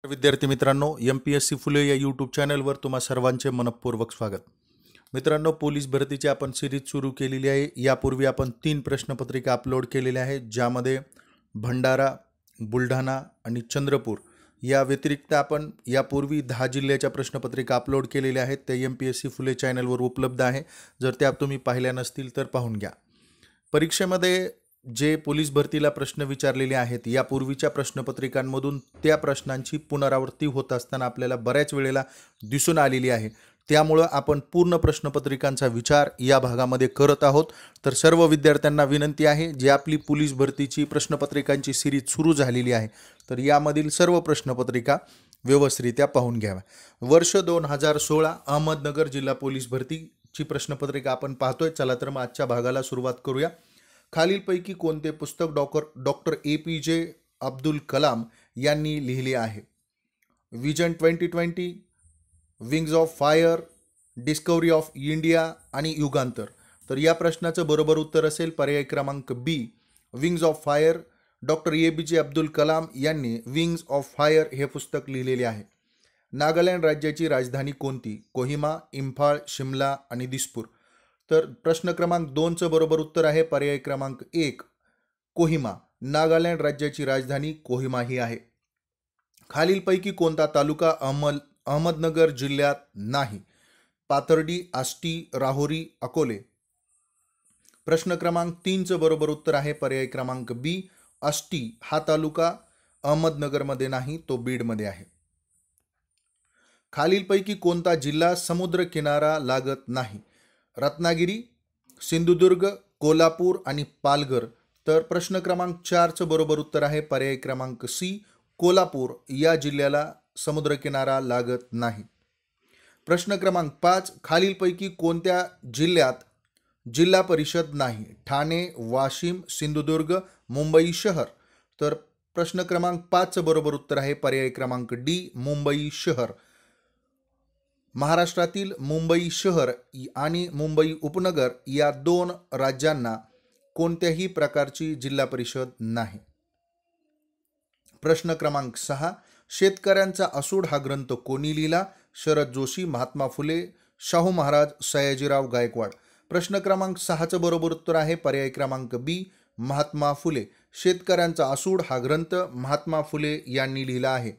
विद्यार्थी मित्रांनो, MPSC फुले या यूट्यूब चॅनलवर तुम्हा सर्वांचे मनपूर्वक स्वागत. मित्रांनो, पोलीस भरतीची आपण सिरीज सुरू केलेली आहे. यापूर्वी आपण 3 प्रश्नपत्रिका अपलोड केलेल्या आहेत, ज्यामध्ये भंडारा, बुलढाणा आणि चंद्रपूर या व्यतिरिक्त आपण यापूर्वी 10 जिल्ह्याच्या प्रश्नपत्रिका अपलोड केलेल्या आहेत. त्या MPSC फुले चॅनलवर उपलब्ध आहे. जर त्या तुम्ही पाहिल्या नसतील तर पाहून घ्या. परीक्षेमध्ये जे पोलीस भरतीला प्रश्न विचारलेले आहेत, यापूर्वीच्या प्रश्नपत्रिकांमधून त्या प्रश्नांची पुनरावृत्ती होत असताना आपल्याला बऱ्याच वेळेला दिसून आलेली आहे. त्यामुळं आपण पूर्ण प्रश्नपत्रिकांचा विचार या भागामध्ये करत आहोत. तर सर्व विद्यार्थ्यांना विनंती आहे, जी आपली पोलीस भरतीची प्रश्नपत्रिकांची सिरीज सुरू झालेली आहे, तर यामधील सर्व प्रश्नपत्रिका व्यवस्थितरित्या पाहून घ्याव्या. वर्ष 2016 अहमदनगर जिल्हा पोलीस भरतीची प्रश्नपत्रिका आपण पाहतोय. चला तर मग आजच्या भागाला सुरुवात करूया. खालीलपैकी कोणते पुस्तक डॉक्टर APJ अब्दुल कलाम यांनी लिहिले आहे? Vision 2020, wings of fire, discovery of India आणि युगांतर. तर या प्रश्नाचं बरोबर उत्तर असेल पर्याय क्रमांक B, wings of fire. Doctor APJ Abdul Kalam यांनी विंग्स ऑफ फायर हे पुस्तक लिहिलेले आहे. नागालँड राज्याची राजधानी कोणती? कोहिमा, इम्फाळ, शिमला आणि दिसपूर. तर प्रश्न क्रमांक 2चं बरोबर उत्तर आहे पर्याय क्रमांक 1, कोहिमा. नागालँड राज्याची राजधानी कोहिमा ही आहे. खालीलपैकी कोणता तालुका अहमदनगर जिल्ह्यात नाही? पाथर्डी, आष्टी, राहुरी, अकोले. प्रश्न क्रमांक 3चं बरोबर उत्तर आहे पर्याय क्रमांक B, आष्टी हा तालुका अहमदनगरमध्ये नाही, तो बीडमध्ये आहे. खालीलपैकी कोणता जिल्हा समुद्र किनारा लागत नाही? रत्नागिरी, सिंधुदुर्ग, कोल्हापूर आणि पालघर. तर प्रश्न क्रमांक 4चं बरोबर उत्तर आहे पर्याय क्रमांक C, कोल्हापूर या जिल्ह्याला समुद्रकिनारा लागत नाही. प्रश्न क्रमांक 5, खालीलपैकी कोणत्या जिल्ह्यात जिल्हा परिषद नाही? ठाणे, वाशिम, सिंधुदुर्ग, मुंबई शहर. तर प्रश्न क्रमांक 5चं बरोबर उत्तर आहे पर्याय क्रमांक D, मुंबई शहर. महाराष्ट्रातील मुंबई शहर आणि मुंबई उपनगर या 2 राज्यांना कोणत्याही प्रकारची जिल्हा परिषद नाही. प्रश्न क्रमांक 6, शेतकऱ्यांचा असूड हा ग्रंथ कोणी लिहिला? शरद जोशी, महात्मा फुले, शाहू महाराज, सयाजीराव गायकवाड. प्रश्न क्रमांक 6चं बरोबर उत्तर आहे पर्याय क्रमांक B, महात्मा फुले. शेतकऱ्यांचा असूड हा ग्रंथ महात्मा फुले यांनी लिहिला आहे.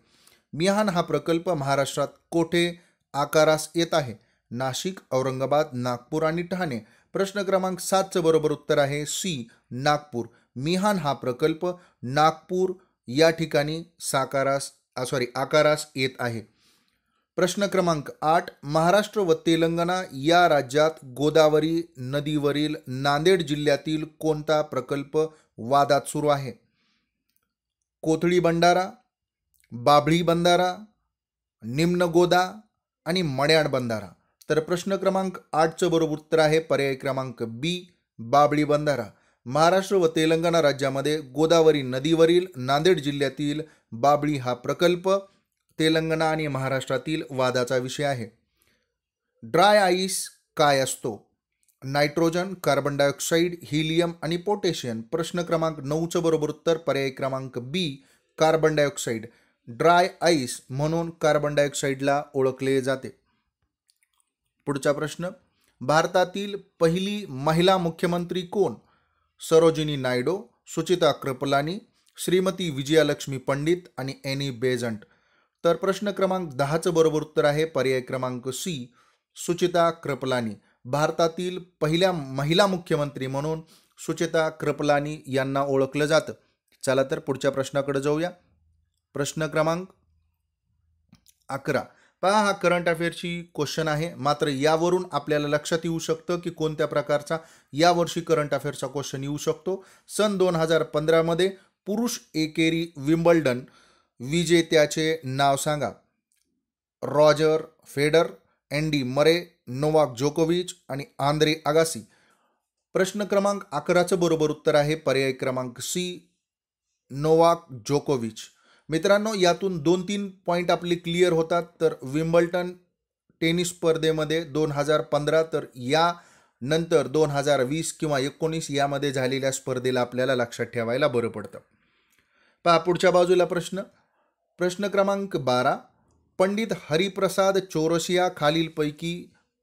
मिहान हा प्रकल्प महाराष्ट्रात कोठे आकारास येत आहे? नाशिक, औरंगाबाद, नागपूर आणि ठाणे. प्रश्न क्रमांक 7चं बरोबर उत्तर आहे C, नागपूर. मिहान हा प्रकल्प नागपूर या ठिकाणी आकारास येत आहे. प्रश्न क्रमांक 8, महाराष्ट्र व तेलंगणा या राज्यात गोदावरी नदीवरील नांदेड जिल्ह्यातील कोणता प्रकल्प वादात सुरू आहे? कोथळी बंधारा, बाभळी बंधारा, निम्न गोदा आणि मड्याण बंधारा. तर प्रश्न क्रमांक 8चं बरोबर उत्तर आहे पर्याय क्रमांक B, बाभळी बंधारा. महाराष्ट्र व तेलंगणा राज्यामध्ये गोदावरी नदीवरील नांदेड जिल्ह्यातील बाभळी हा प्रकल्प तेलंगणा आणि महाराष्ट्रातील वादाचा विषय आहे. ड्राय आईस काय असतो? नायट्रोजन, कार्बन डायऑक्साईड, हिलियम आणि पोटॅशियम. प्रश्न क्रमांक 9चं बरोबर उत्तर पर्याय क्रमांक B, carbon dioxide. Dry ice म्हणून कार्बन डायऑक्साईडला ओळखले जाते. पुढचा प्रश्न, भारतातील पहिली महिला मुख्यमंत्री कोण? सरोजिनी नायडू, सुचिता कृपलानी, श्रीमती विजयालक्ष्मी पंडित आणि एनी बेझंट. तर प्रश्न क्रमांक 10चं बरोबर उत्तर आहे पर्याय क्रमांक C, सुचिता कृपलानी. भारतातील पहिल्या महिला मुख्यमंत्री म्हणून सुचिता कृपलानी यांना ओळखलं जातं. चला तर पुढच्या प्रश्नाकडे जाऊया. प्रश्न क्रमांक 11. पहा, हा करंट अफेअरची क्वेश्चन आहे, मात्र यावरून आपल्याला लक्षात येऊ शकतं की कोणत्या प्रकारचा यावर्षी करंट अफेअरचा क्वेश्चन येऊ शकतो. सन 2015 मध्ये पुरुष एकेरी विम्बल्डन विजेत्याचे नाव सांगा. रॉजर फेडर, अँडी मरे, नोवाक जोकोविच आणि आंद्रे अगासी. प्रश्न क्रमांक 11चं बरोबर उत्तर आहे पर्याय क्रमांक C, नोवाक जोकोविच. मित्रांनो, यातून 2-3 पॉईंट आपले क्लिअर होतात. तर विम्बल्टन टेनिस स्पर्धेमध्ये 2015, तर या नंतर 2020 किंवा 19 यामध्ये झालेल्या स्पर्धेला आपल्याला लक्षात ठेवायला बरं पडतं. पहा पुढच्या बाजूला प्रश्न, प्रश्न क्रमांक 12. पंडित हरिप्रसाद चौरसिया खालीलपैकी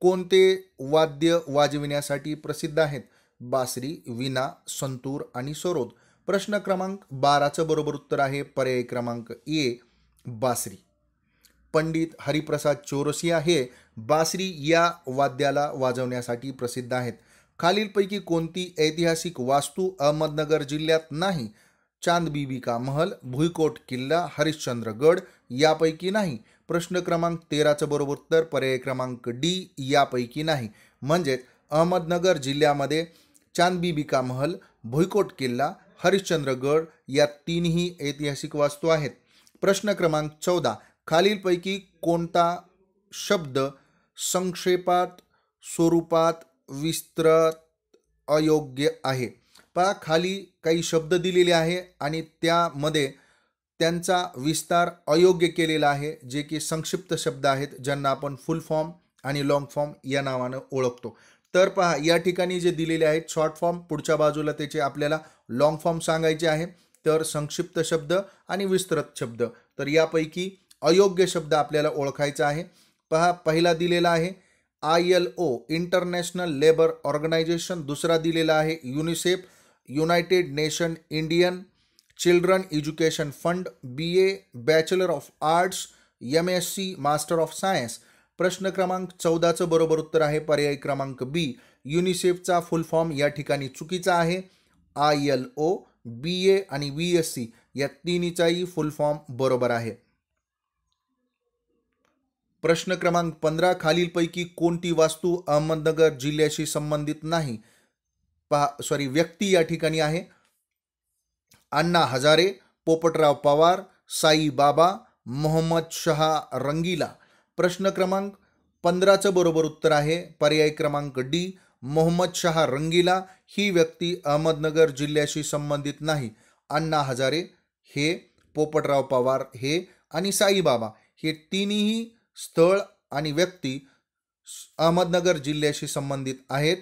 कोणते वाद्य वाजविण्यासाठी प्रसिद्ध आहेत? बासरी, वीणा, संतूर आणि सरोद. प्रश्न क्रमांक 12चं बरोबर उत्तर आहे पर्याय क्रमांक ए, बासरी. पंडित हरिप्रसाद चौरसिया हे बासरी या वाद्याला वाजवण्यासाठी प्रसिद्ध आहेत. खालीलपैकी कोणती ऐतिहासिक वास्तू अहमदनगर जिल्ह्यात नाही? चांद बीबी का महल, भुईकोट किल्ला, हरिश्चंद्रगड यापैकी नाही. प्रश्न क्रमांक 13चं बरोबर उत्तर पर्याय क्रमांक डी, यापैकी नाही. म्हणजेच अहमदनगर जिल्ह्यामध्ये चांद बीबी का महल, भुईकोट किल्ला, हरिश्चंद्रगड या तीनही ऐतिहासिक वास्तू आहेत. प्रश्न क्रमांक 14. खालीलपैकी कोणता शब्द संक्षेपात स्वरूपात विस्तृत अयोग्य आहे? पहा, खाली काही शब्द दिलेले आहे आणि त्यामध्ये त्यांचा विस्तार अयोग्य केलेला आहे, जे की संक्षिप्त शब्द आहेत, ज्यांना आपण फुल फॉर्म आणि लॉंग फॉर्म या नावानं ओळखतो. तर पहा, या ठिकाणी जे दिलेले आहेत शॉर्ट फॉर्म, पुढच्या बाजूला त्याचे आपल्याला लॉंग फॉर्म सांगायचे आहे. तर संक्षिप्त शब्द आणि विस्तृत शब्द, तर यापैकी अयोग्य शब्द आपल्याला ओळखायचा आहे. पहा, पहिला दिलेला आहे ILO इंटरनॅशनल लेबर ऑर्गनायझेशन, दुसरा दिलेला आहे UNICEF, United nation Indian children education fund, BA bachelor of arts, MSc master of science. प्रश्न क्रमांक 14चं बरोबर उत्तर आहे पर्याय क्रमांक बी, युनिसेफचा फुल फॉर्म या ठिकाणी चुकीचा आहे. ILO, BA आणि VSC या तिन्हीचाही फुल फॉर्म बरोबर आहे. प्रश्न क्रमांक 15. खालीलपैकी कोणती वास्तू अहमदनगर जिल्ह्याशी संबंधित नाही? व्यक्ती या ठिकाणी आहे अण्णा हजारे, पोपटराव पवार, साई बाबा, मोहम्मद शहा रंगीला. प्रश्न क्रमांक 15चं बरोबर उत्तर आहे पर्याय क्रमांक डी, मोहम्मद शहा रंगीला ही व्यक्ती अहमदनगर जिल्ह्याशी संबंधित नाही. अण्णा हजारे हे, पोपटराव पवार हे आणि साईबाबा हे तिन्ही स्थळ आणि व्यक्ती अहमदनगर जिल्ह्याशी संबंधित आहेत.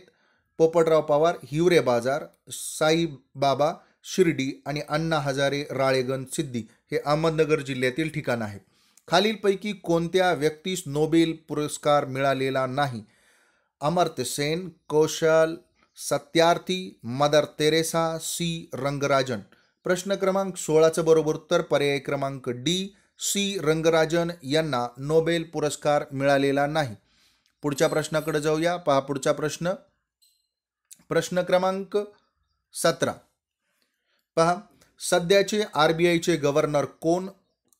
पोपटराव पवार हिवरे बाजार, साईबाबा शिर्डी आणि अण्णा हजारे राळेगण सिद्धी हे अहमदनगर जिल्ह्यातील ठिकाण आहेत. खालीलपैकी कोणत्या व्यक्तीस नोबेल पुरस्कार मिळालेला नाही? Amartya Sen, Kaushal Satyarthi, Mother Teresa, C Rangarajan. प्रश्न क्रमांक 16चं बरोबर उत्तर पर्याय क्रमांक डी, सी रंगराजन यांना नोबेल पुरस्कार मिळालेला नाही. पुढच्या प्रश्नाकडे जाऊया. पहा, पुढचा प्रश्न क्रमांक 17. पहा, सध्याचे RBIचे गव्हर्नर कोण?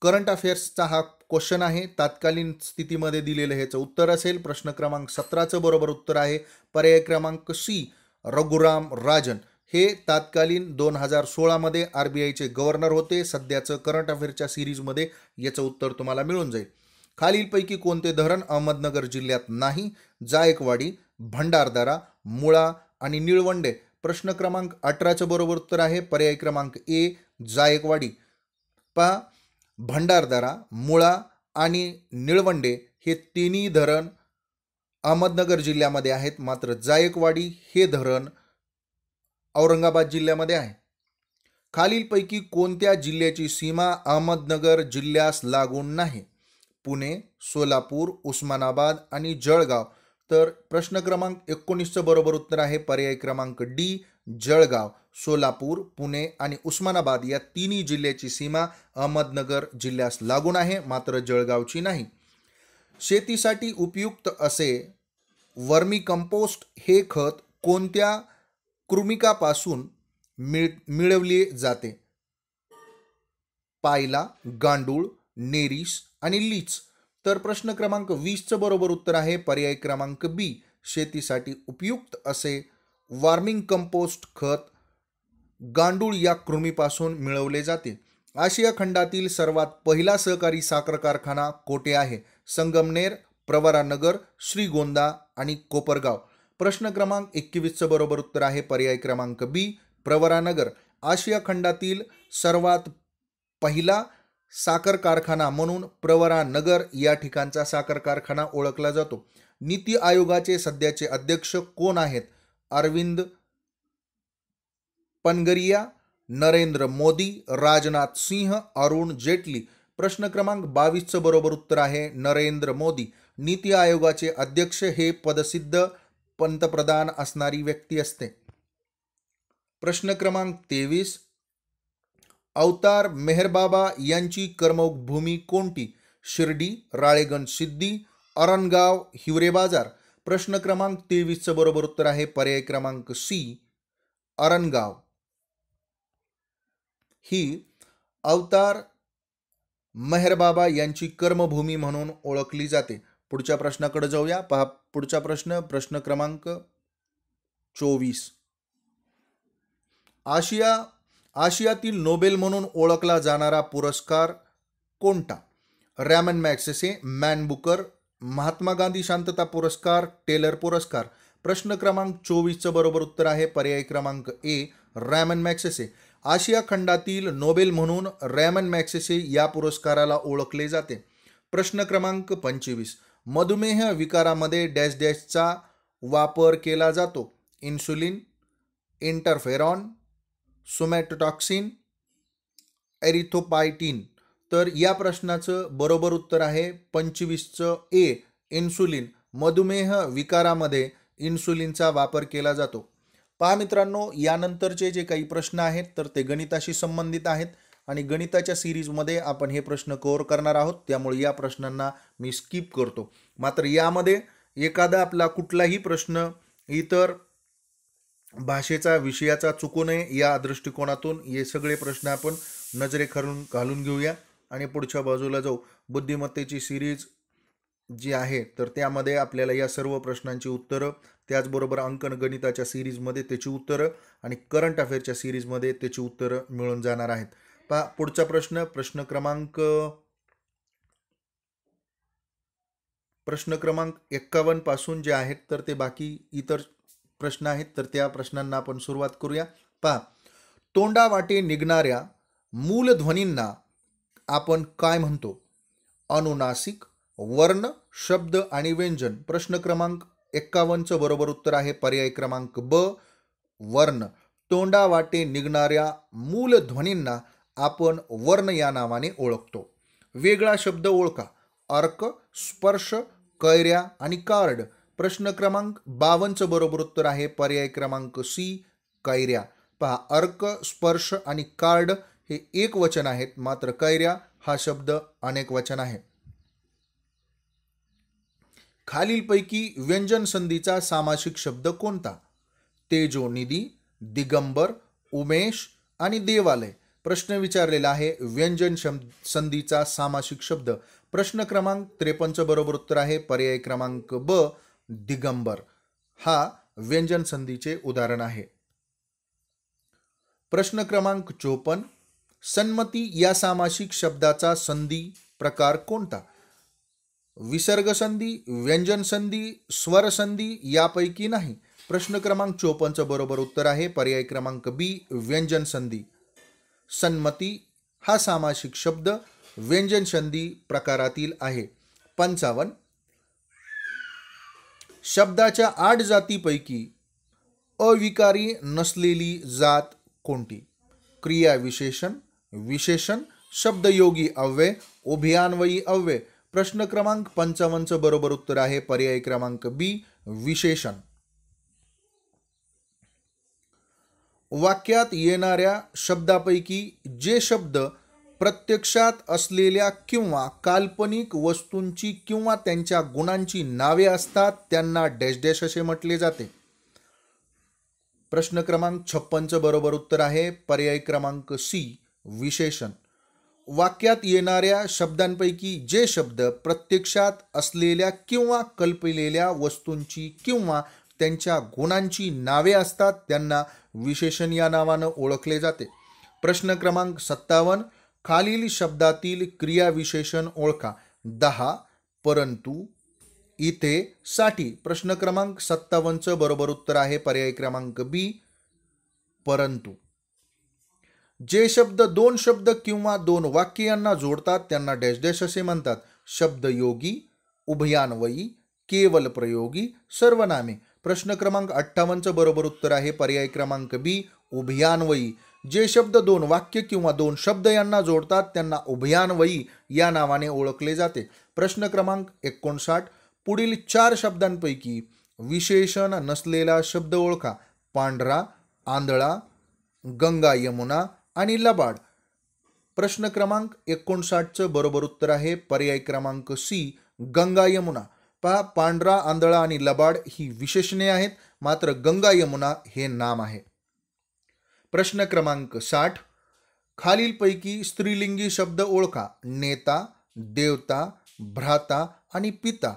करंट अफेअर्सचा हा क्वेश्चन आहे, तात्कालीन स्थितीमध्ये दिलेलं ह्याचं उत्तर असेल. प्रश्न क्रमांक 17चं बरोबर उत्तर आहे पर्याय क्रमांक सी, रघुराम राजन. हे तात्कालीन 2016 मध्ये RBIचे गव्हर्नर होते. सध्याचं करंट अफेअर्सच्या सिरीजमध्ये याचं उत्तर तुम्हाला मिळून जाईल. खालीलपैकी कोणते धरण अहमदनगर जिल्ह्यात नाही? जायकवाडी, भंडारदरा, मुळा आणि निळवंडे. प्रश्न क्रमांक 18चं बरोबर उत्तर आहे पर्याय क्रमांक ए, जायकवाडी. पहा, भंडारदरा, मुळा आणि निळवंडे हे तिन्ही धरण अहमदनगर जिल्ह्यामध्ये आहेत, मात्र जायकवाडी हे धरण औरंगाबाद जिल्ह्यामध्ये आहे. खालीलपैकी कोणत्या जिल्ह्याची सीमा अहमदनगर जिल्ह्यास लागून नाही? पुणे, सोलापूर, उस्मानाबाद आणि जळगाव. तर प्रश्न क्रमांक 19चं बरोबर उत्तर आहे पर्याय क्रमांक डी, जळगाव. सोलापूर, पुणे आणि उस्मानाबाद या तिन्ही जिल्ह्याची सीमा अहमदनगर जिल्ह्यास लागून आहे, मात्र जळगावची नाही. शेतीसाठी उपयुक्त असे वर्मी कंपोस्ट हे खत कोणत्या कृमिकापासून मिळवले जाते? पायला, गांडूळ, नेरीस आणि लीच. तर प्रश्न क्रमांक 20चं बरोबर उत्तर आहे पर्याय क्रमांक बी, शेतीसाठी उपयुक्त असे वॉर्मिंग कंपोस्ट खत गांडूळ या कृमीपासून मिळवले जाते. आशिया खंडातील सर्वात पहिला सहकारी साखर कारखाना कोठे आहे? संगमनेर, प्रवरानगर, श्रीगोंदा आणि कोपरगाव. प्रश्न क्रमांक 21चं बरोबर उत्तर आहे पर्याय क्रमांक बी, प्रवरानगर. आशिया खंडातील सर्वात पहिला साखर कारखाना म्हणून प्रवरानगर या ठिकाणचा साखर कारखाना ओळखला जातो. नीती आयोगाचे सध्याचे अध्यक्ष कोण आहेत? अरविंद पनगरिया, नरेंद्र मोदी, राजनाथ सिंह, अरुण जेटली. प्रश्न क्रमांक 22चं बरोबर उत्तर आहे नरेंद्र मोदी. नीती आयोगाचे अध्यक्ष हे पदसिद्ध पंतप्रधान असणारी व्यक्ती असते. प्रश्न क्रमांक 23, अवतार मेहरबाबा यांची कर्मभूमी कोणती? शिर्डी, राळेगण सिद्धी, अरणगाव, हिवरे बाजार. प्रश्न क्रमांक 23चं बरोबर उत्तर आहे पर्याय क्रमांक सी, अरणगाव. ही अवतार मेहरबाबा यांची कर्मभूमी म्हणून ओळखली जाते. पुढच्या प्रश्नाकडे जाऊया. पहा पुढचा प्रश्न क्रमांक 24. आशियातील नोबेल म्हणून ओळखला जाणारा पुरस्कार कोणता? Ramon Magsaysay, Man Booker, Mahatma Gandhi शांतता पुरस्कार, टेलर पुरस्कार. प्रश्न क्रमांक 24चं बरोबर उत्तर आहे पर्याय क्रमांक ए, रॅमन मॅग्सेसे. आशिया खंडातील नोबेल म्हणून रॅमन मॅग्सेसे या पुरस्काराला ओळखले जाते. प्रश्न क्रमांक 25, मधुमेह विकारामध्ये डॅश डॅशचा वापर केला जातो? Insulin, interferon, somatotoxin, erythropoietin. तर या प्रश्नाचं बरोबर उत्तर आहे 25चं ए, इन्सुलिन. मधुमेह विकारामध्ये इन्सुलिनचा वापर केला जातो. पहा मित्रांनो, यानंतरचे जे काही प्रश्न आहेत तर ते गणिताशी संबंधित आहेत आणि गणिताच्या सिरीजमध्ये आपण हे प्रश्न कव्हर करणार आहोत, त्यामुळे या प्रश्नांना मी स्किप करतो. मात्र यामध्ये एखादा आपला कुठलाही प्रश्न इतर भाषेचा विषयाचा चुकू नये या दृष्टिकोनातून हे सगळे प्रश्न आपण नजरेखालून घालून घेऊया आणि पुढच्या बाजूला जाऊ. बुद्धिमत्तेची सिरीज जी आहे तर त्यामध्ये आपल्याला या सर्व प्रश्नांची उत्तरं, त्याचबरोबर अंकगणिताच्या सिरीजमध्ये त्याची उत्तरं आणि करंट अफेअरच्या सिरीजमध्ये त्याची उत्तरं मिळून जाणार आहेत. पहा पुढचा प्रश्न क्रमांक 51 पासून जे आहेत तर ते बाकी इतर प्रश्न आहेत तर त्या प्रश्नांना आपण सुरुवात करूया. पहा, तोंडावाटे निघणाऱ्या मूलध्वनींना आपण काय म्हणतो? अनुनासिक, वर्ण, शब्द आणि व्यंजन. प्रश्न क्रमांक 51चं बरोबर उत्तर आहे पर्याय क्रमांक ब, वर्ण. तोंडावाटे निघणाऱ्या मूलध्वनींना आपण वर्ण या नावाने ओळखतो. वेगळा शब्द ओळखा. अर्क, स्पर्श, कैऱ्या आणि कार्ड. प्रश्न क्रमांक 52चं बरोबर उत्तर आहे पर्याय क्रमांक सी, कैऱ्या. पहा, अर्क, स्पर्श आणि कार्ड हे एक वचन आहेत, मात्र कैऱ्या हा शब्द अनेक वचन आहे. खालीलपैकी व्यंजन संधीचा सामासिक शब्द कोणता? तेजोनिधी, दिगंबर, उमेश आणि देवालय. प्रश्न विचारलेला आहे व्यंजन संधीचा सामासिक शब्द. प्रश्न क्रमांक 53चं बरोबर उत्तर आहे पर्याय क्रमांक ब, दिगंबर. हा व्यंजन संधीचे उदाहरण आहे. प्रश्न क्रमांक 54, सन्मती या सामासिक शब्दाचा संधी प्रकार कोणता? विसर्ग संधी, व्यंजन संधी, स्वर संधी यापैकी नाही. प्रश्न क्रमांक 54चं बरोबर उत्तर आहे पर्याय क्रमांक बी, व्यंजन संधी. सन्मती हा सामासिक शब्द व्यंजन संधी प्रकारातील आहे. 55, शब्दाच्या 8 जातीपैकी अविकारी नसलेली जात कोणती? क्रिया विशेषण, विशेषण, शब्दयोगी अव्यय, उभयान्वयी अव्यय. प्रश्न क्रमांक 55चं बरोबर उत्तर आहे पर्याय क्रमांक बी, विशेषण. वाक्यात येणाऱ्या शब्दापैकी जे शब्द प्रत्यक्षात असलेल्या किंवा काल्पनिक वस्तूंची किंवा त्यांच्या गुणांची नावे असतात त्यांना डॅश डॅश असे म्हटले जाते. प्रश्न क्रमांक 56चं बरोबर उत्तर आहे पर्याय क्रमांक सी, विशेषण. वाक्यात येणाऱ्या शब्दांपैकी जे शब्द प्रत्यक्षात असलेल्या किंवा कल्पलेल्या वस्तूंची किंवा त्यांच्या गुणांची नावे असतात त्यांना विशेषण या नावानं ओळखले जाते. प्रश्न क्रमांक 57, खालील शब्दातील क्रियाविशेषण ओळखा. 10, परंतु, इथे, साठी. प्रश्न क्रमांक 57चं बरोबर उत्तर आहे पर्याय क्रमांक बी, परंतु. जे शब्द 2 शब्द किंवा 2 वाक्य यांना जोडतात त्यांना डॅश डॅश असे म्हणतात. शब्दयोगी, उभयान्वयी, केवल प्रयोगी, सर्वनामे. प्रश्न क्रमांक 58चं बरोबर उत्तर आहे पर्याय क्रमांक बी, उभयान्वयी. जे शब्द दोन वाक्य किंवा दोन शब्द यांना जोडतात त्यांना उभयान्वयी या नावाने ओळखले जाते. प्रश्न क्रमांक 59. पुढील 4 शब्दांपैकी विशेषण नसलेला शब्द ओळखा. पांढरा, आंधळा, गंगा यमुना आणि लबाड. प्रश्न क्रमांक 59चं बरोबर उत्तर आहे पर्याय क्रमांक सी, गंगा यमुना. पहा, पांढरा, आंधळा आणि लबाड ही विशेषणे आहेत, मात्र गंगा यमुना हे नाम आहे. प्रश्न क्रमांक 60. खालीलपैकी स्त्रीलिंगी शब्द ओळखा. नेता, देवता, भ्राता आणि पिता.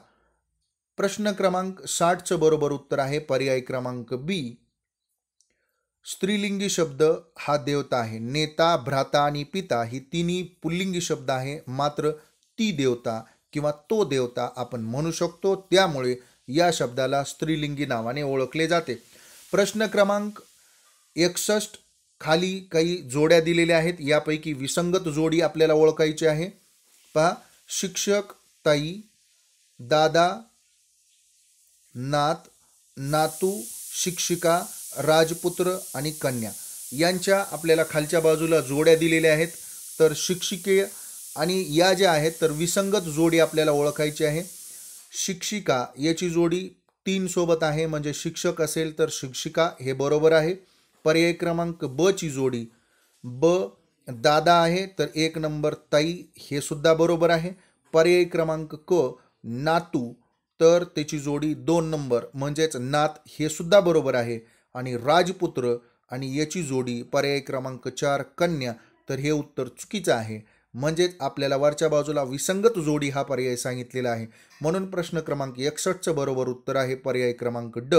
प्रश्न क्रमांक 60चं बरोबर उत्तर आहे पर्याय क्रमांक बी, स्त्रीलिंगी शब्द हा देवता आहे. नेता, भ्राता आणि पिता ही तिन्ही पुल्लिंगी शब्द आहे, मात्र ती देवता किंवा तो देवता आपण म्हणू शकतो, त्यामुळे या शब्दाला स्त्रीलिंगी नावाने ओळखले जाते. प्रश्न क्रमांक 61. खाली काही जोड्या दिलेल्या आहेत, यापैकी विसंगत जोडी आपल्याला ओळखायची आहे. पहा, शिक्षक, ताई, दादा, नात, नातू, शिक्षिका, राजपुत्र आणि कन्या यांच्या आपल्याला खालच्या बाजूला जोड्या दिलेल्या आहेत. तर शिक्षिके आणि या ज्या आहेत तर विसंगत जोडी आपल्याला ओळखायची आहे. शिक्षिका याची जोडी 3 सोबत आहे, म्हणजे शिक्षक असेल तर शिक्षिका हे बरोबर आहे. पर्याय क्रमांक ब ची जोडी ब दादा आहे, तर 1 नंबर ताई हे सुद्धा बरोबर आहे. पर्याय क्रमांक क नातू, तर त्याची जोडी 2 नंबर म्हणजेच नात हे सुद्धा बरोबर आहे. आणि राजपुत्र आणि याची जोडी पर्याय क्रमांक 4 कन्या, तर हे उत्तर चुकीचं आहे. म्हणजेच आपल्याला वरच्या बाजूला विसंगत जोडी हा पर्याय सांगितलेला आहे. म्हणून प्रश्न क्रमांक 61चं बरोबर उत्तर आहे पर्याय क्रमांक ड,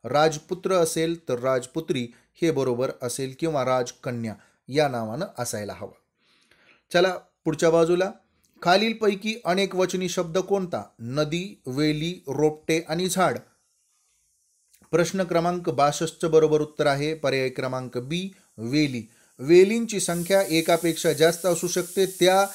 राजपुत्र असेल तर राजपुत्री हे बरोबर असेल किंवा राजकन्या या नावानं असायला हवं. चला पुढच्या बाजूला. खालीलपैकी अनेक वचनी शब्द कोणता. नदी, वेली, रोपटे आणि झाड. प्रश्न क्रमांक 62चं बरोबर उत्तर आहे पर्याय क्रमांक बी, वेली. वेलींची संख्या एकापेक्षा जास्त असू शकते. त्या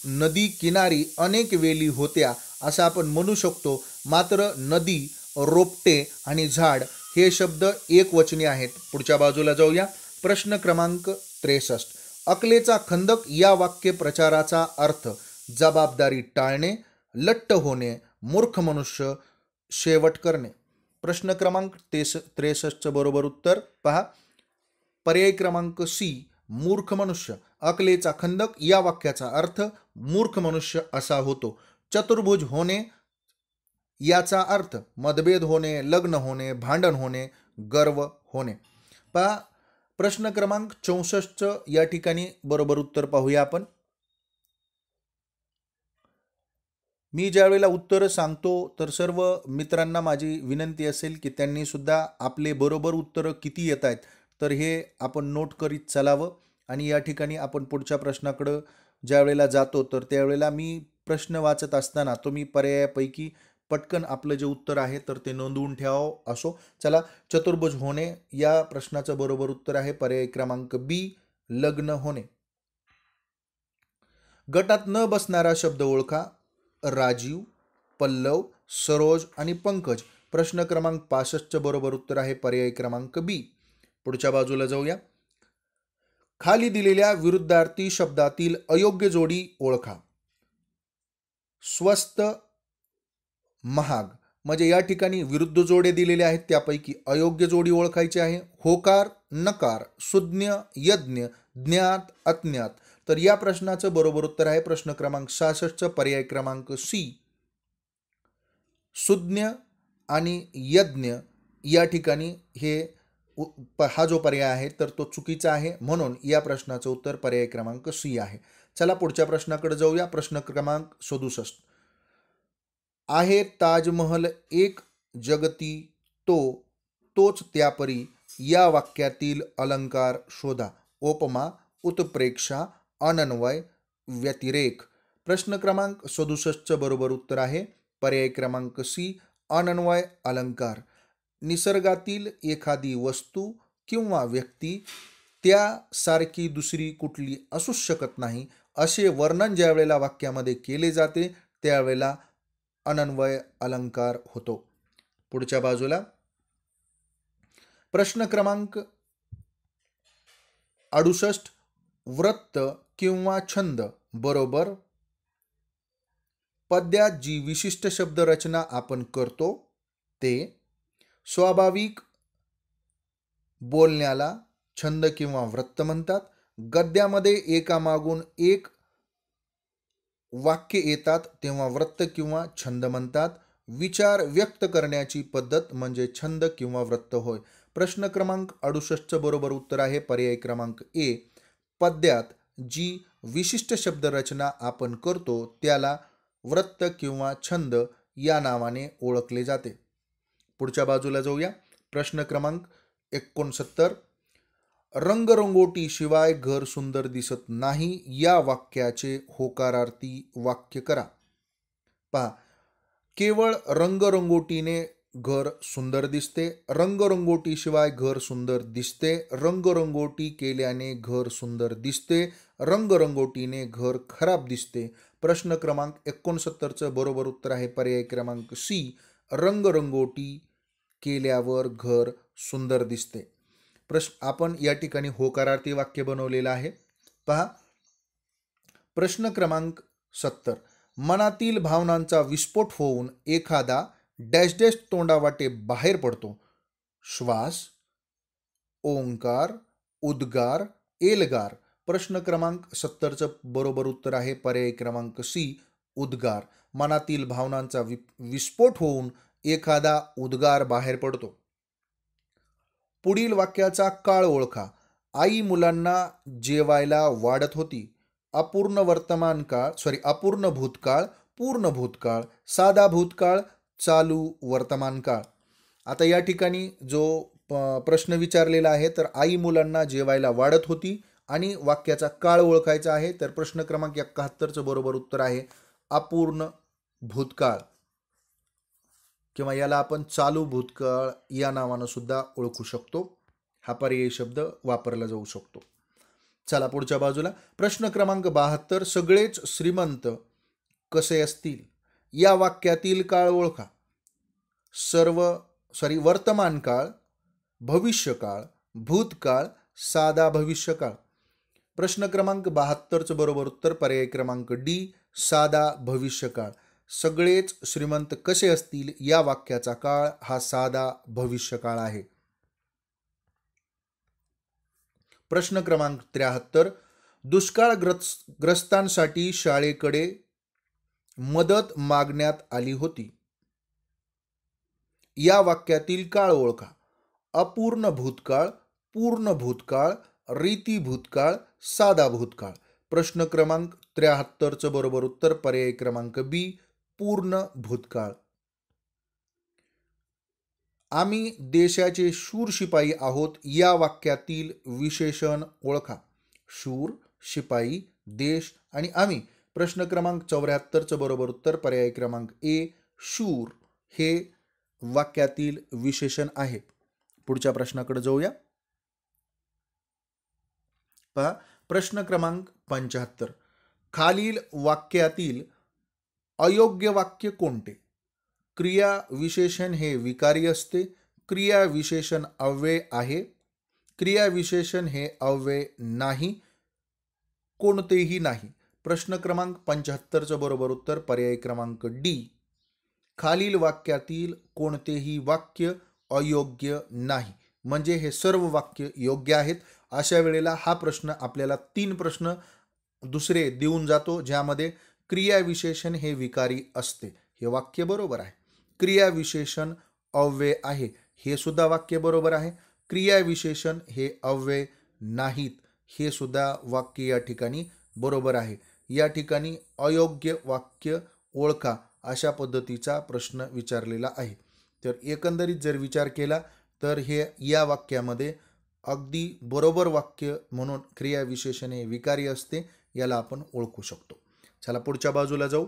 नदी किनारी अनेक वेली होत्या असं आपण म्हणू शकतो, मात्र नदी, रोपटे आणि झाड हे शब्द एकवचनी आहेत. पुढच्या बाजूला जाऊया. प्रश्न क्रमांक 63. अकलेचा खंदक या वाक्य प्रचाराचा अर्थ. जबाबदारी टाळणे, लट्ट होणे, मूर्ख मनुष्य, शेवट करणे. प्रश्न क्रमांक 63चं बरोबर उत्तर पहा पर्याय क्रमांक सी, मूर्ख मनुष्य. अकलेचा खंदक या वाक्याचा अर्थ मूर्ख मनुष्य असा होतो. चतुर्भुज होणे याचा अर्थ मतभेद होणे, लग्न होणे, भांडण होणे, गर्व होणे. पहा, प्रश्न क्रमांक 64चं या ठिकाणी बरोबर उत्तर पाहूया आपण. मी ज्या वेळेला उत्तर सांगतो तर सर्व मित्रांना माझी विनंती असेल की त्यांनी सुद्धा आपले बरोबर उत्तर किती येत आहेत तर हे आपण नोट करीत चालावं. आणि या ठिकाणी आपण पुढच्या प्रश्नाकडं ज्या वेळेला जातो तर त्यावेळेला मी प्रश्न वाचत असताना तुम्ही पर्यायापैकी पटकन आपलं जे उत्तर आहे तर ते नोंदवून ठेवावं. असो, चला. चतुर्भुज होणे या प्रश्नाचं बरोबर उत्तर आहे पर्याय क्रमांक बी, लग्न होणे. गटात न बसणारा शब्द ओळखा. राजीव, पल्लव, सरोज आणि पंकज. प्रश्न क्रमांक 65चं बरोबर उत्तर आहे पर्याय क्रमांक बी. पुढच्या बाजूला जाऊया. खाली दिलेल्या विरुद्धार्थी शब्दातील अयोग्य जोडी ओळखा. स्वस्त, महाग. म्हणजे या ठिकाणी विरुद्ध जोडे दिलेले आहेत, त्यापैकी अयोग्य जोडी ओळखायची आहे. होकार, नकार, सुज्ञ, यज्ञ, ज्ञात, अज्ञात. तर या प्रश्नाचं बरोबर उत्तर आहे प्रश्न क्रमांक 66चं पर्याय क्रमांक सी, सुज्ञ आणि यज्ञ. या ठिकाणी हा जो पर्याय आहे तर तो चुकीचा आहे, म्हणून या प्रश्नाचं उत्तर पर्याय क्रमांक सी आहे. चला पुढच्या प्रश्नाकडे जाऊया. प्रश्न क्रमांक 67. आहे ताजमहल एक जगती तोच त्यापरी या वाक्यातील अलंकार शोधा. उपमा, उत्प्रेक्षा, अनन्वय, व्यतिरेक. प्रश्न क्रमांक 67चं बरोबर उत्तर आहे पर्याय क्रमांक सी, अनन्वय अलंकार. निसर्गातील एखादी वस्तू किंवा व्यक्ती त्यासारखी दुसरी कुठली असूच शकत नाही असे वर्णन ज्या वेळेला वाक्यामध्ये केले जाते त्यावेळेला अनन्वय अलंकार होतो. पुढच्या बाजूला. प्रश्न क्रमांक 68 वृत्त किंवा छंद बरोबर पद्यात जी विशिष्ट शब्दरचना आपण करतो ते स्वाभाविक बोलण्याला छंद किंवा वृत्त म्हणतात. गद्यामध्ये एकामागून एक वाक्य येतात तेव्हा वृत्त किंवा छंद म्हणतात. विचार व्यक्त करण्याची पद्धत म्हणजे छंद किंवा वृत्त होय. प्रश्न क्रमांक 68 बरोबर उत्तर आहे पर्याय क्रमांक ए. पद्यात जी विशिष्ट शब्दरचना आपण करतो त्याला वृत्त किंवा छंद या नावाने ओळखले जाते. पुढच्या बाजूला जाऊया. प्रश्न क्रमांक 69. रंगरंगोटी शिवाय घर सुंदर दिसत नाही या वाक्याचे होकारार्थी वाक्य करा. पहा, केवळ रंगरंगोटीने घर सुंदर दिसते, रंगरंगोटी शिवाय घर सुंदर दिसते, रंगरंगोटी केल्याने घर सुंदर दिसते, रंगरंगोटीने घर खराब दिसते. प्रश्न क्रमांक 69चं बरोबर उत्तर आहे पर्याय क्रमांक सी. रंगरंगोटी केल्यावर घर सुंदर दिसते. आपण या ठिकाणी होकारार्थी वाक्य बनवलेलं आहे. पहा, प्रश्न क्रमांक 70. मनातील भावनांचा विस्फोट होऊन एखादा डॅश डॅश तोंडावाटे बाहेर पडतो. श्वास, ओंकार, उद्गार, एल्गार. प्रश्न क्रमांक 70चं बरोबर उत्तर आहे पर्याय क्रमांक सी. उद्गार. मनातील भावनांचा विस्फोट होऊन एखादा उद्गार बाहेर पडतो. पुढील वाक्याचा काळ ओळखा. आई मुलांना जेवायला वाढत होती. अपूर्ण भूतकाळ, पूर्ण भूतकाळ, साधा भूतकाळ, चालू वर्तमान काळ. आता या ठिकाणी जो प्रश्न विचारलेला आहे तर आई मुलांना जेवायला वाढत होती आणि वाक्याचा काळ ओळखायचा आहे. तर प्रश्न क्रमांक 71चं बरोबर उत्तर आहे अपूर्ण भूतकाळ किंवा याला आपण चालू भूतकाळ या नावानं सुद्धा ओळखू शकतो. हा पर्यायी शब्द वापरला जाऊ शकतो. चला पुढच्या बाजूला. प्रश्न क्रमांक 72. सगळेच श्रीमंत कसे असतील या वाक्यातील काळ ओळखा. वर्तमान काळ, भविष्यकाळ, भूतकाळ, साधा भविष्यकाळ. प्रश्न क्रमांक 72चं बरोबर उत्तर पर्याय क्रमांक डी. साधा भविष्यकाळ. सगळेच श्रीमंत कसे असतील या वाक्याचा काळ हा साधा भविष्यकाळ आहे. प्रश्न क्रमांक 73. दुष्काळग्रस्तांसाठी शाळेकडे मदत मागण्यात आली होती. या वाक्यातील काळ ओळखा. अपूर्ण भूतकाळ, पूर्ण भूतकाळ, रीती भूतकाळ, साधा भूतकाळ. प्रश्न क्रमांक 73चं बरोबर उत्तर पर्याय क्रमांक बी. पूर्ण भूतकाळ. आम्ही देशाचे शूर शिपाई आहोत या वाक्यातील विशेषण ओळखा. शूर, शिपाई, देश आणि आम्ही. प्रश्न क्रमांक 74चं बरोबर उत्तर पर्याय क्रमांक ए. शूर हे वाक्यातील विशेषण आहे. पुढच्या प्रश्नाकडे जाऊया. पहा, प्रश्न क्रमांक 75. खालील वाक्यातील अयोग्य वाक्य कोणते? क्रिया विशेषण हे विकारी असते. क्रिया विशेषण अव्यय आहे. क्रिया विशेषण हे अव्यय नाही. कोणतेही नाही. प्रश्न क्रमांक 75चं बरोबर उत्तर पर्याय क्रमांक डी. खालील वाक्यातील कोणतेही वाक्य अयोग्य नाही. म्हणजे हे सर्व वाक्य योग्य आहेत. अशा वेळेला हा प्रश्न आपल्याला 3 प्रश्न दुसरे देऊन जातो ज्यामध्ये क्रिया विशेषण हे विकारी असते. हे वाक्य बरोबर आहे. क्रिया विशेषण अव्यय आहे. हे सुद्धा वाक्य बरोबर आहे. क्रिया विशेषण हे अव्यय नाहीत. हे सुद्धा वाक्य या ठिकाणी बरोबर आहे. या ठिकाणी अयोग्य वाक्य ओळखा अशा पद्धतीचा प्रश्न विचारलेला आहे. तर एकंदरीत जर विचार केला तर हे या वाक्यामध्ये अगदी बरोबर वाक्य म्हणून क्रिया विशेषण हे विकारी असते याला आपण ओळखू शकतो. चला पुढच्या बाजूला जाऊ.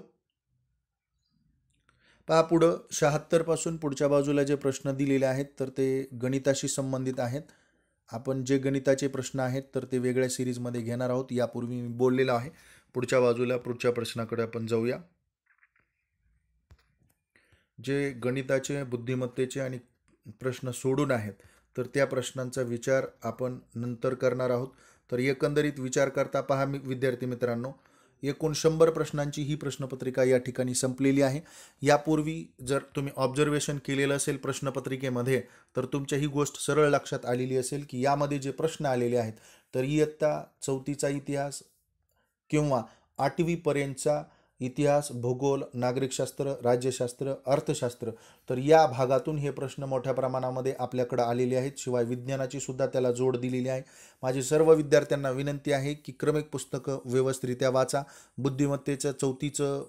पहा, पुढं 76 पासून पुढच्या बाजूला जे प्रश्न दिलेले आहेत तर ते गणिताशी संबंधित आहेत. आपण जे गणिताचे प्रश्न आहेत तर ते वेगळ्या सिरीजमध्ये घेणार आहोत. यापूर्वी मी बोललेलो आहे. पुढच्या बाजूला पुढच्या प्रश्नाकडे आपण जाऊया. जे गणिताचे, बुद्धिमत्तेचे आणि प्रश्न सोडून आहेत तर त्या प्रश्नांचा विचार आपण नंतर करणार आहोत. तर एकंदरीत विचार करता पहा विद्यार्थी मित्रांनो, एकूण 100 प्रश्नांची ही प्रश्नपत्रिका या ठिकाणी संपलेली आहे. यापूर्वी जर तुम्ही ऑब्झर्वेशन केलेलं असेल प्रश्नपत्रिकेमध्ये, तर तुमच्या ही गोष्ट सरळ लक्षात आलेली असेल की यामध्ये जे प्रश्न आलेले आहेत, तर इयत्ता 4थीचा इतिहास किंवा 8वी पर्यंतचा इतिहास, भूगोल, नागरिकशास्त्र, राज्यशास्त्र, अर्थशास्त्र, तर या भागातून हे प्रश्न मोठ्या प्रमाणामध्ये आपल्याकडे आलेले आहेत. शिवाय विज्ञानाची सुद्धा त्याला जोड दिलेली आहे. माझी सर्व विद्यार्थ्यांना विनंती आहे की क्रमिक पुस्तकं व्यवस्थितरित्या वाचा. बुद्धिमत्तेचं 4थीचं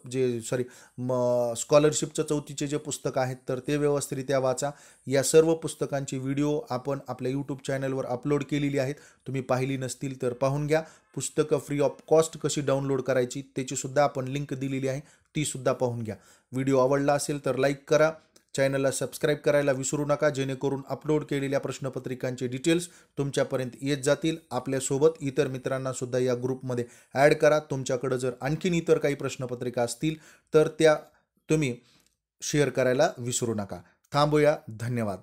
स्कॉलरशिपचं 4थीचे जे पुस्तक आहेत, तर ते व्यवस्थितरित्या वाचा. या सर्व पुस्तकांची व्हिडिओ आपण आपल्या यूट्यूब चॅनलवर अपलोड केलेली आहेत. तुम्ही पाहिली नसतील तर पाहून घ्या. पुस्तकं फ्री ऑफ कॉस्ट कशी डाउनलोड करायची त्याची सुद्धा आपण लिंक दिलेली आहे, ती सुद्धा पाहून घ्या. व्हिडिओ आवडला असेल तर लाईक करा, चॅनलला सबस्क्राईब करायला विसरू नका, जेणेकरून अपलोड केलेल्या प्रश्नपत्रिकांचे डिटेल्स तुमच्यापर्यंत येत जातील. आपल्यासोबत इतर मित्रांना सुद्धा या ग्रुपमध्ये ॲड करा. तुमच्याकडे जर आणखीन इतर काही प्रश्नपत्रिका असतील तर त्या तुम्ही शेअर करायला विसरू नका. थांबूया. धन्यवाद.